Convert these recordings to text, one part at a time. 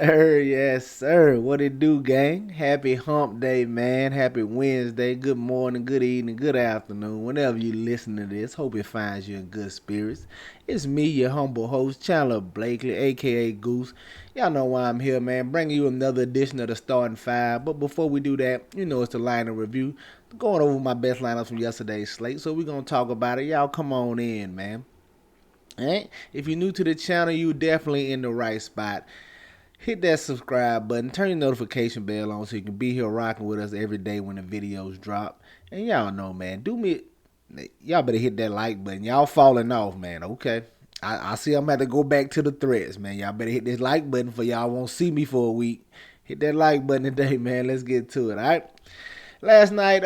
sir. Yes, sir. What it do, gang? Happy hump day, man. Happy Wednesday. Good morning, good evening, good afternoon. Whenever you listen to this, hope it finds you in good spirits. It's me, your humble host, Chandler Blakely, aka Goose. Y'all know why I'm here, man. Bringing you another edition of the Starting Five. But before we do that, it's the lineup review. Going over my best lineups from yesterday's slate, so we're gonna talk about it. Y'all come on in, man. Alright? If you're new to the channel, you definitely in the right spot. Hit that subscribe button, turn your notification bell on so you can be here rocking with us every day when the videos drop. And y'all know, man, y'all better hit that like button. Y'all falling off, man, okay? I see I'm going to have to go back to the threads, man. Y'all better hit this like button for y'all won't see me for a week. Hit that like button today, man. Let's get to it, all right? Last night,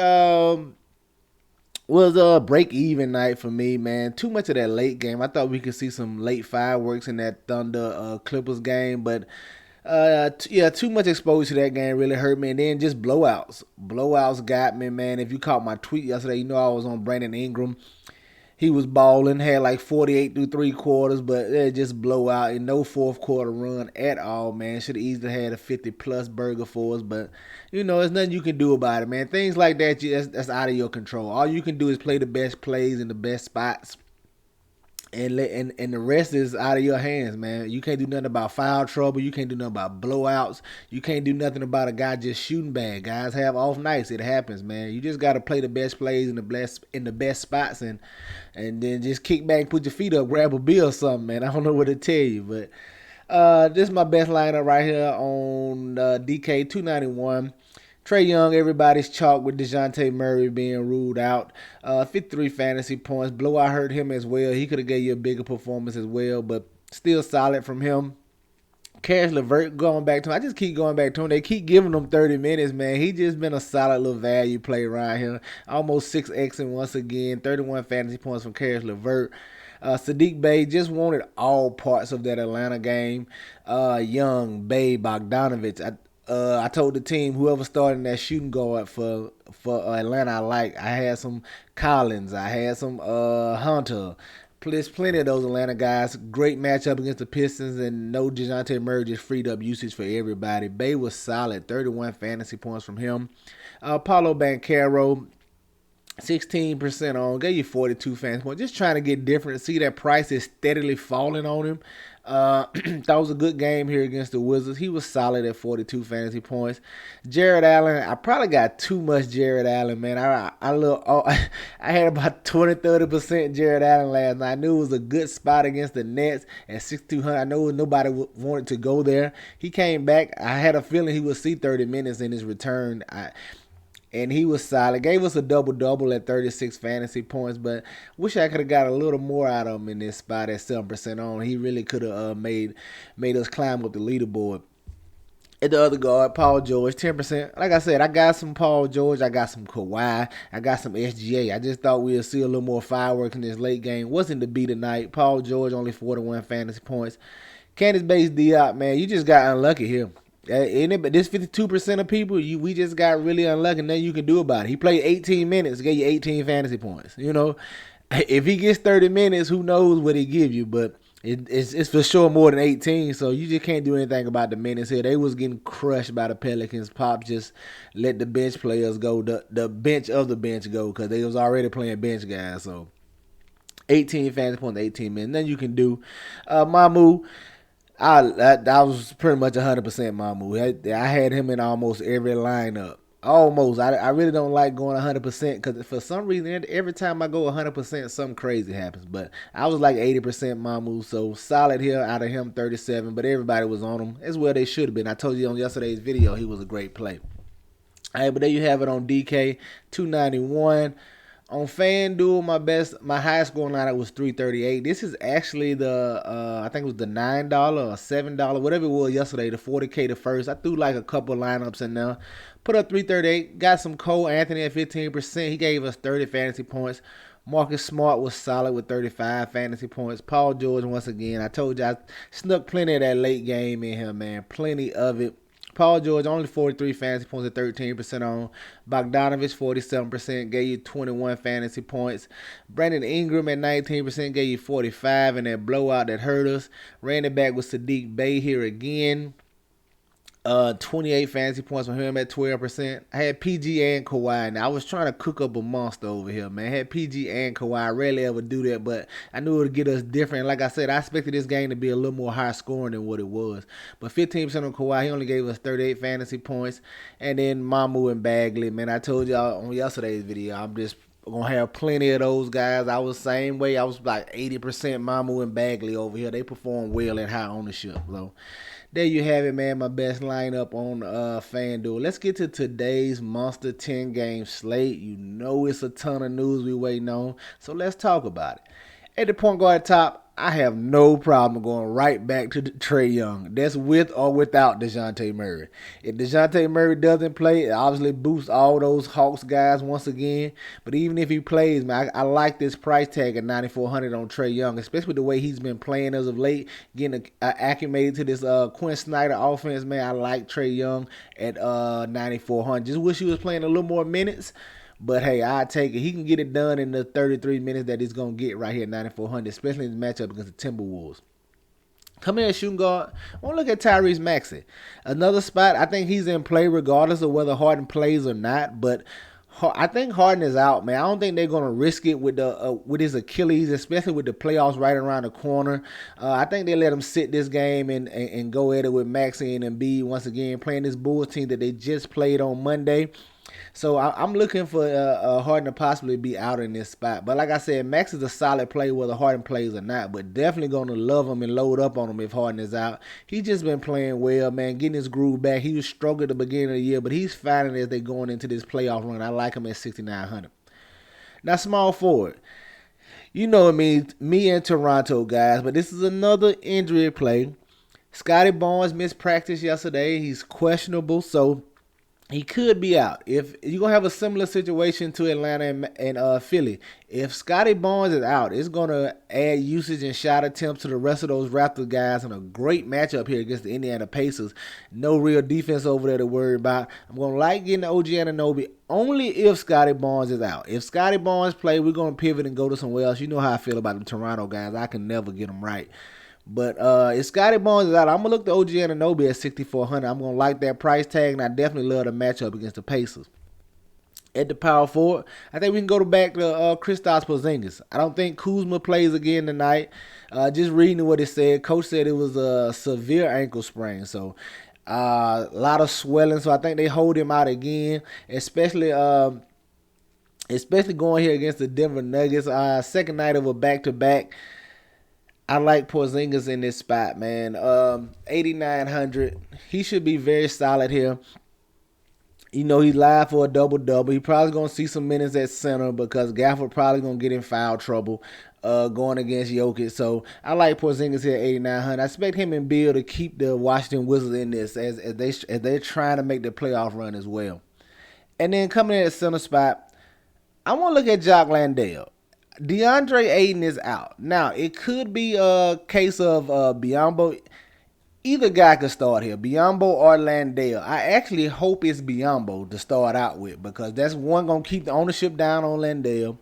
was a break even night for me, man. Too much of that late game. I thought we could see some late fireworks in that Thunder Clippers game, but yeah, too much exposure to that game really hurt me. And then just blowouts got me, man. If you caught my tweet yesterday, I was on Brandon Ingram. He was balling, had like 48 through three quarters, but it just blowout and no fourth quarter run at all, man. Should have easily had a 50-plus burger for us, but there's nothing you can do about it, man. Things like that, that's out of your control. All you can do is play the best plays in the best spots, and the rest is out of your hands, man. You can't do nothing about foul trouble. You can't do nothing about blowouts. You can't do nothing about a guy just shooting bad. Guys have off nights. It happens, man. You just got to play the best plays in the best spots, and then just kick back, put your feet up, grab a beer or something, man. I don't know what to tell you, but this is my best lineup right here on DK 291. Trae Young, everybody's chalk with DeJounte Murray being ruled out. 53 fantasy points. Blowout hurt him as well. He could have gave you a bigger performance as well, but still solid from him. Cash LeVert going back to him. I just keep going back to him. They keep giving him 30 minutes, man. He just been a solid little value play around here. Almost 6Xing once again. 31 fantasy points from Cash LeVert. Sadiq Bey just wanted all parts of that Atlanta game. Young, Bey, Bogdanovich. I told the team whoever started in that shooting guard for Atlanta, I had some Collins, I had some Hunter. There's plenty of those Atlanta guys. Great matchup against the Pistons, and no DeJounte Murray just freed up usage for everybody. Bey was solid, 31 fantasy points from him. Paulo Banchero, 16% on, gave you 42 fantasy points. Just trying to get different. See that price is steadily falling on him. That was a good game here against the Wizards. He was solid at 42 fantasy points. Jared Allen, I probably got too much Jared Allen, man. I had about 20-30% Jared Allen last night. I knew it was a good spot against the Nets at 6,200. I know nobody wanted to go there. He came back. I had a feeling he would see 30 minutes in his return. And he was solid. Gave us a double-double at 36 fantasy points, but wish I could have got a little more out of him in this spot at 7% on. He really could have made us climb up the leaderboard. At the other guard, Paul George, 10%. Like I said, I got some Paul George. I got some Kawhi. I got some SGA. I just thought we'd see a little more fireworks in this late game. Wasn't to be tonight. Paul George, only 41 fantasy points. Candace Bates Diop, man, you just got unlucky here. This 52% of people, we just got really unlucky. Nothing you can do about it. He played 18 minutes, gave you 18 fantasy points. If he gets 30 minutes, who knows what he give you? But it's for sure more than 18. So you just can't do anything about the minutes here. They was getting crushed by the Pelicans. Pop just let the bench players go, the bench of the bench go, because they was already playing bench guys. So 18 fantasy points, 18 minutes. Nothing you can do. Mamu. I was pretty much 100% Mamu. I had him in almost every lineup. Almost. I really don't like going 100% because for some reason, every time I go 100%, something crazy happens. But I was like 80% Mamu, so solid here out of him, 37. But everybody was on him as well. They should have been. I told you on yesterday's video, he was a great play. All right, but there you have it on DK 291. On FanDuel, my highest scoring lineup was 338. This is actually I think it was the $9 or $7, whatever it was yesterday, the 40K the first. I threw like a couple lineups in there. Put up 338. Got some Cole Anthony at 15%. He gave us 30 fantasy points. Marcus Smart was solid with 35 fantasy points. Paul George, once again, I told you I snuck plenty of that late game in here, man. Plenty of it. Paul George, only 43 fantasy points at 13% on. Bogdanovich, 47%, gave you 21 fantasy points. Brandon Ingram at 19% gave you 45 in that blowout that hurt us. Ran it back with Sadiq Bey here again. 28 fantasy points from him at 12%. I had PG and Kawhi. Now I was trying to cook up a monster over here, man. I had PG and Kawhi. I rarely ever do that, but I knew it would get us different. Like I said, I expected this game to be a little more high scoring than what it was. But 15% on Kawhi, he only gave us 38 fantasy points. And then Mamu and Bagley, man. I told y'all on yesterday's video, I'm just gonna have plenty of those guys. I was the same way. I was like 80% Mamu and Bagley over here. They perform well at high ownership. So there you have it, man. My best lineup on FanDuel. Let's get to today's Monster 10 game slate. You know it's a ton of news we waiting on, so let's talk about it. At the point guard top, I have no problem going right back to Trae Young. That's with or without DeJounte Murray. If DeJounte Murray doesn't play, it obviously boosts all those Hawks guys once again. But even if he plays, man, I like this price tag at $9,400 on Trae Young, especially with the way he's been playing as of late, getting acclimated to this Quinn Snyder offense, man. I like Trae Young at $9,400. Just wish he was playing a little more minutes. But hey, I take it. He can get it done in the 33 minutes that he's going to get right here at 9,400, especially in the matchup against the Timberwolves. Coming in at shooting guard, I want to look at Tyrese Maxey. Another spot, I think he's in play regardless of whether Harden plays or not. But I think Harden is out, man. I don't think they're going to risk it with his Achilles, especially with the playoffs right around the corner. I think they let him sit this game and go at it with Maxey and Embiid once again, playing this Bulls team that they just played on Monday. So I'm looking for Harden to possibly be out in this spot. But like I said, Max is a solid play whether Harden plays or not. But definitely going to love him and load up on him if Harden is out. He's just been playing well, man, getting his groove back. He was struggling at the beginning of the year, but he's finding it as they're going into this playoff run. I like him at 6,900. Now, small forward. You know what I mean, me and Toronto, guys, but this is another injury play. Scotty Barnes missed practice yesterday. He's questionable, so he could be out. If you're going to have a similar situation to Atlanta and Philly, if Scotty Barnes is out, it's going to add usage and shot attempts to the rest of those Raptors guys in a great matchup here against the Indiana Pacers. No real defense over there to worry about. I'm going to like getting the OG Anunoby only if Scotty Barnes is out. If Scotty Barnes plays, we're going to pivot and go to somewhere else. You know how I feel about the Toronto guys. I can never get them right. But if Scotty Barnes is out, I'm going to look the OG Anunoby at 6,400. I'm going to like that price tag, and I definitely love the matchup against the Pacers. At the power forward, I think we can go back to Kristaps Porzingis. I don't think Kuzma plays again tonight. Just reading what it said, Coach said it was a severe ankle sprain. So a lot of swelling. So I think they hold him out again, especially going here against the Denver Nuggets. Second night of a back-to-back. I like Porzingis in this spot, man. 8,900. He should be very solid here. You know, he's live for a double-double. He probably going to see some minutes at center because Gafford probably going to get in foul trouble going against Jokic. So I like Porzingis here at 8,900. I expect him and Bill to keep the Washington Wizards in this as they're trying to make the playoff run as well. And then coming in at center spot, I want to look at Jock Landale. DeAndre Ayton is out. Now, it could be a case of Biyombo. Either guy could start here, Biyombo or Landale. I actually hope it's Biyombo to start out with because that's one going to keep the ownership down on Landale.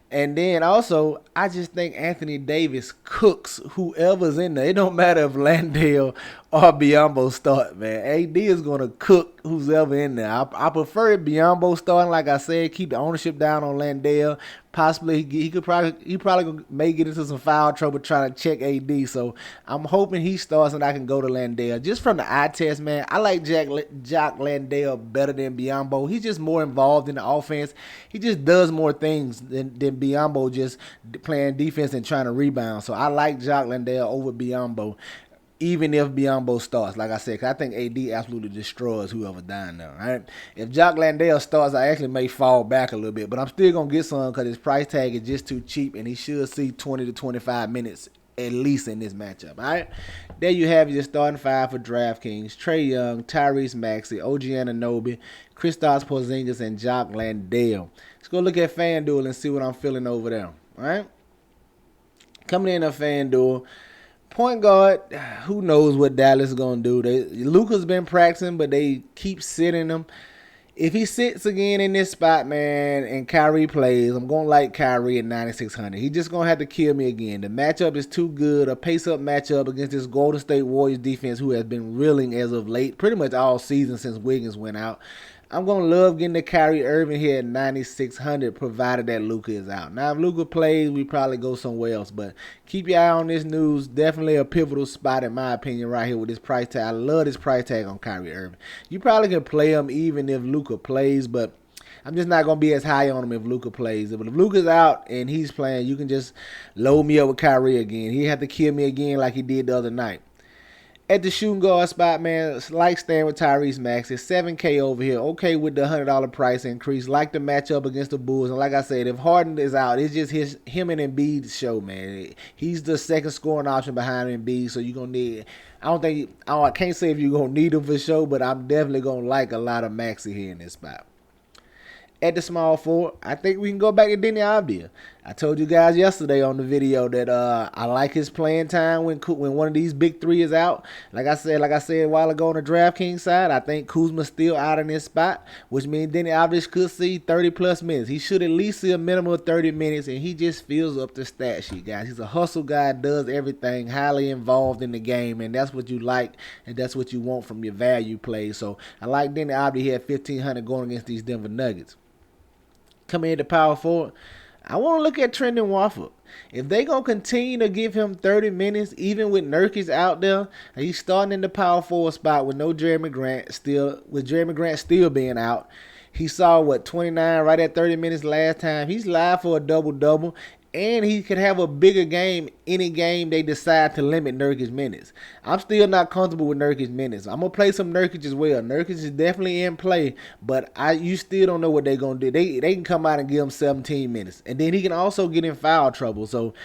And then also, I just think Anthony Davis cooks whoever's in there. It don't matter if Landale or Biyombo start, man. AD is going to cook who's ever in there. I prefer Biyombo starting, like I said, keep the ownership down on Landale. Possibly he probably may get into some foul trouble trying to check AD. So I'm hoping he starts and I can go to Landale. Just from the eye test, man, I like Jock Landale better than Biyombo. He's just more involved in the offense. He just does more things than Biyombo just playing defense and trying to rebound. So I like Jock Landale over Biyombo, even if Biyombo starts, like I said, because I think AD absolutely destroys whoever down there, right? If Jock Landale starts, I actually may fall back a little bit, but I'm still going to get some because his price tag is just too cheap, and he should see 20 to 25 minutes at least in this matchup, all right? There you have your starting five for DraftKings. Trae Young, Tyrese Maxey, OG Anunoby, Kristaps Porzingis, and Jock Landale. Let's go look at FanDuel and see what I'm feeling over there, all right? Coming in at FanDuel, point guard, who knows what Dallas is going to do. Luka's been practicing, but they keep sitting him. If he sits again in this spot, man, and Kyrie plays, I'm going to like Kyrie at 9,600. He just going to have to kill me again. The matchup is too good. A pace-up matchup against this Golden State Warriors defense who has been reeling as of late, pretty much all season since Wiggins went out. I'm going to love getting the Kyrie Irving here at 9,600, provided that Luka is out. Now, if Luka plays, we probably go somewhere else. But keep your eye on this news. Definitely a pivotal spot, in my opinion, right here with this price tag. I love this price tag on Kyrie Irving. You probably can play him even if Luka plays, but I'm just not going to be as high on him if Luka plays. But if Luka's out and he's playing, you can just load me up with Kyrie again. He had to kill me again like he did the other night. At the shooting guard spot, man, like staying with Tyrese Maxey. It's $7K over here. Okay with the $100 price increase. Like the matchup against the Bulls. And like I said, if Harden is out, it's just him and Embiid's show, man. He's the second scoring option behind Embiid, so you're going to need... I can't say if you're going to need him for sure, but I'm definitely going to like a lot of Maxey here in this spot. At the small forward, I think we can go back to Denny Avdija. I told you guys yesterday on the video that I like his playing time when one of these big three is out. Like I said a while ago on the DraftKings side, I think Kuzma's still out in this spot, which means Denny Avdija could see 30-plus minutes. He should at least see a minimum of 30 minutes, and he just fills up the stat sheet, guys. He's a hustle guy, does everything, highly involved in the game, and that's what you like, and that's what you want from your value plays. So I like Denny Avdija here at 1,500 going against these Denver Nuggets. Coming into power forward, I want to look at Trendon Watford. If they going to continue to give him 30 minutes, even with Nurkic out there, he's starting in the power forward spot with no Jeremy Grant still being out. He saw, 29 right at 30 minutes last time. He's live for a double-double. And he could have a bigger game any game they decide to limit Nurkic's minutes. I'm still not comfortable with Nurkic's minutes. I'm going to play some Nurkic as well. Nurkic is definitely in play, but you still don't know what they're going to do. They can come out and give him 17 minutes. And then he can also get in foul trouble. So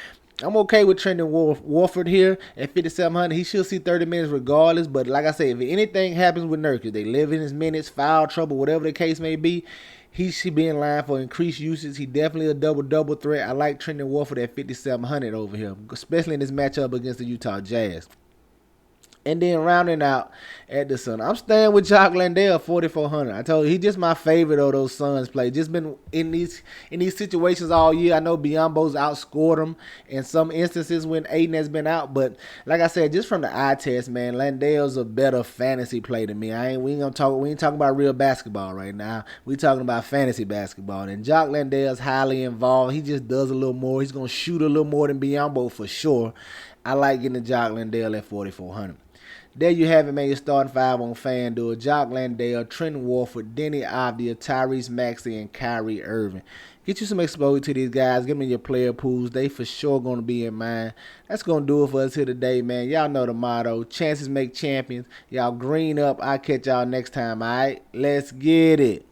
I'm okay with Trendon Watford here at 5,700. He should see 30 minutes regardless. But like I say, if anything happens with Nurkic, they live in his minutes, foul trouble, whatever the case may be, he should be in line for increased usage. He definitely a double threat. I like Trendon Watford at 5,700 over here, especially in this matchup against the Utah Jazz. And then rounding out at the Sun, I'm staying with Jock Landale, 4,400. I told you, he's just my favorite of those Suns play. Just been in these situations all year. I know Biyombo's outscored him in some instances when Aiden has been out, but like I said, just from the eye test, man, Landale's a better fantasy play to me. We ain't talking about real basketball right now. We talking about fantasy basketball. And Jock Landale's highly involved. He just does a little more. He's gonna shoot a little more than Biyombo for sure. I like getting the Jock Landale at 4,400. There you have it, man. Your starting five on FanDuel. Jock Landale, Trendon Watford, Denny Avdija, Tyrese Maxey, and Kyrie Irving. Get you some exposure to these guys. Give me your player pools. They for sure going to be in mine. That's going to do it for us here today, man. Y'all know the motto. Chances make champions. Y'all green up. I'll catch y'all next time, all right? Let's get it.